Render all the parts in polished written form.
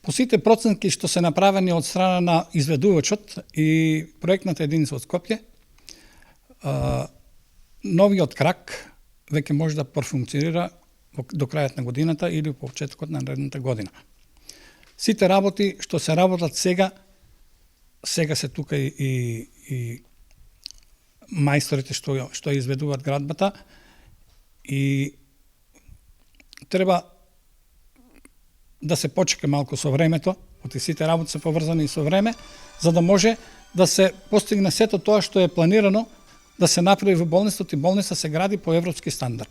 По сите проценки што се направени од страна на изведувачот и проектната единица од Скопје, новиот крак веќе може да профункционира до крајот на годината или по почетокот на наредната година. Сите работи што се работат сега се тука и мајсторите што изведуваат градбата и треба да се почека малку со времето, оти сите работи се поврзани со време, за да може да се постигне сето тоа што е планирано да се направи во болницата, и болница се гради по европски стандард.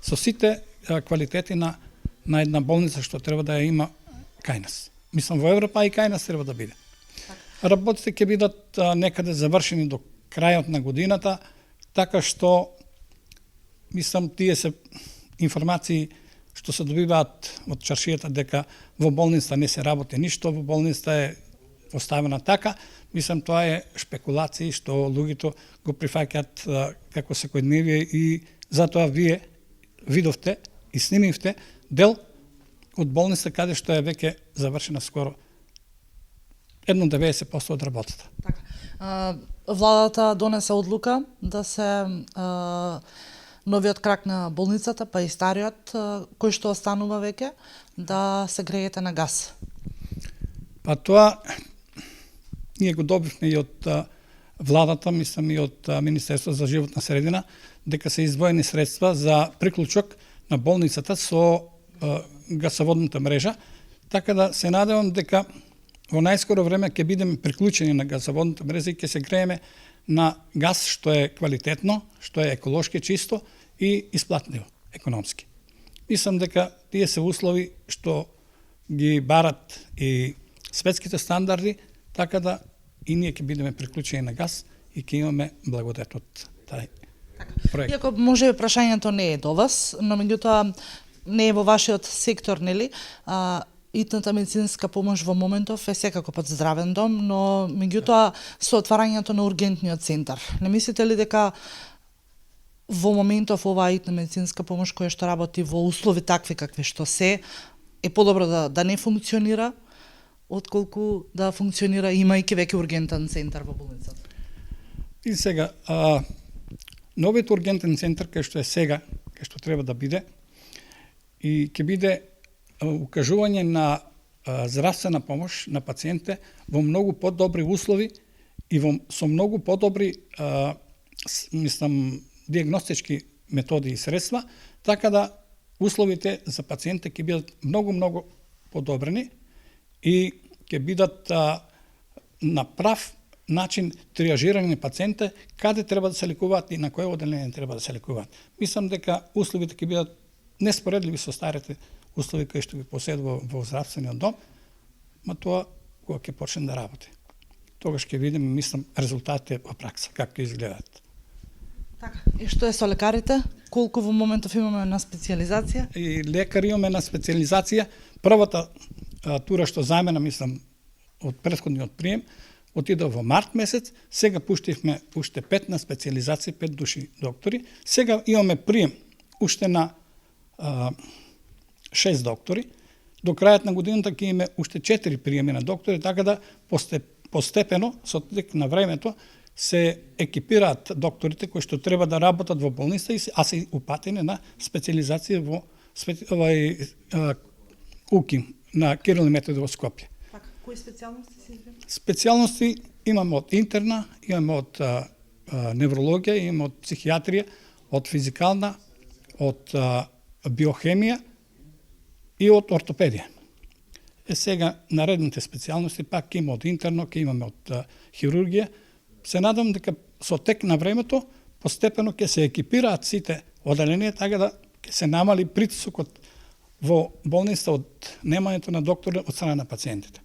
Со сите квалитети на една болница што треба да ја има кај нас. Мислам во Европа и кај нас треба да биде. Работите ќе бидат некаде завршени до крајот на годината, така што мислам тие се информации што се добиваат од чаршијата дека во болницата не се работи ништо, во болницата е поставена така, мислам тоа е шпекулации што луѓето го прифаќаат како секојдневие и затоа вие видовте и снимивте дел од болница каде што е веќе завршена скоро едно 90% од работата. Така. Владата донесе одлука да се новиот крак на болницата, па и стариот, кој што останува веќе, да се греете на газ. Па тоа ние го добивме и од владата, мислам и од Министерството за животна средина, дека се издвоени средства за приклучок на болницата со гасоводната мрежа, така да се надевам дека во најскоро време ќе бидеме приклучени на гасоводната мрежа и ќе се грееме на газ што е квалитетно, што е еколошки чисто и исплатливо економски. Мислам дека тие се услови што ги барат и светските стандарди, така да и ние ќе бидеме приклучени на газ и ќе имаме благодет од тај проект. Иако може прашањето не е до вас, но меѓутоа не е во вашиот сектор, нели? Итната медицинска помош во моментов е секако под здравен дом, но меѓутоа со отварањето на ургентниот центар. Не мислите ли дека во моментов оваа итна медицинска помош која што работи во услови такви какви што се, е подобро да не функционира отколку да функционира имајќи веќе ургентен центар во болницата? И сега, новиот ургентен центар кај што е сега, кај што треба да биде, и ќе биде укажување на здравствена помош на пациентите во многу подобри услови и со многу подобри мислам диагностички методи и средства, така да условите за пациентите ќе бидат многу подобрени и ќе бидат на прав начин триажирани пациентите каде треба да се лекуваат и на кое оделение треба да се лекуваат. Мислам дека условите ќе бидат неспоредливи со старите услови кои што ги поседува во здравствениот дом, ма тоа кога ќе почне да работи. Тогаш ќе видиме, мислам, резултатите во пракса, како изгледаат. Така. И што е со лекарите? Колку во моментов имаме на специализација? И лекари имаме на специализација. Првата тура што замена, мислам, од претходниот прием, отидов во март месец, сега пуштивме уште 5 на специализација, 5 души доктори. Сега имаме прием уште на 6 доктори. До крајот на годината ќе имаме уште 4 приеми на доктори, така да постепено, со тек на времето, се екипираат докторите кои што треба да работат во болница, а се упатени на специализација во УКИМ на Кирил и Методи во Скопје. Така, кои специјалности се изгледа? Специјалности имаме од интерна, имаме од неврологија, имаме од психијатрија, од физикална, од биохемија и од ортопедија. Сега наредните специјалности пак има од интерно, ќе имаме од хирургија. Се надам дека со тек на времето постепено ќе се екипираат сите оделенија, така да ќе се намали притисокот во болница од немањето на доктор од страна на пациентите.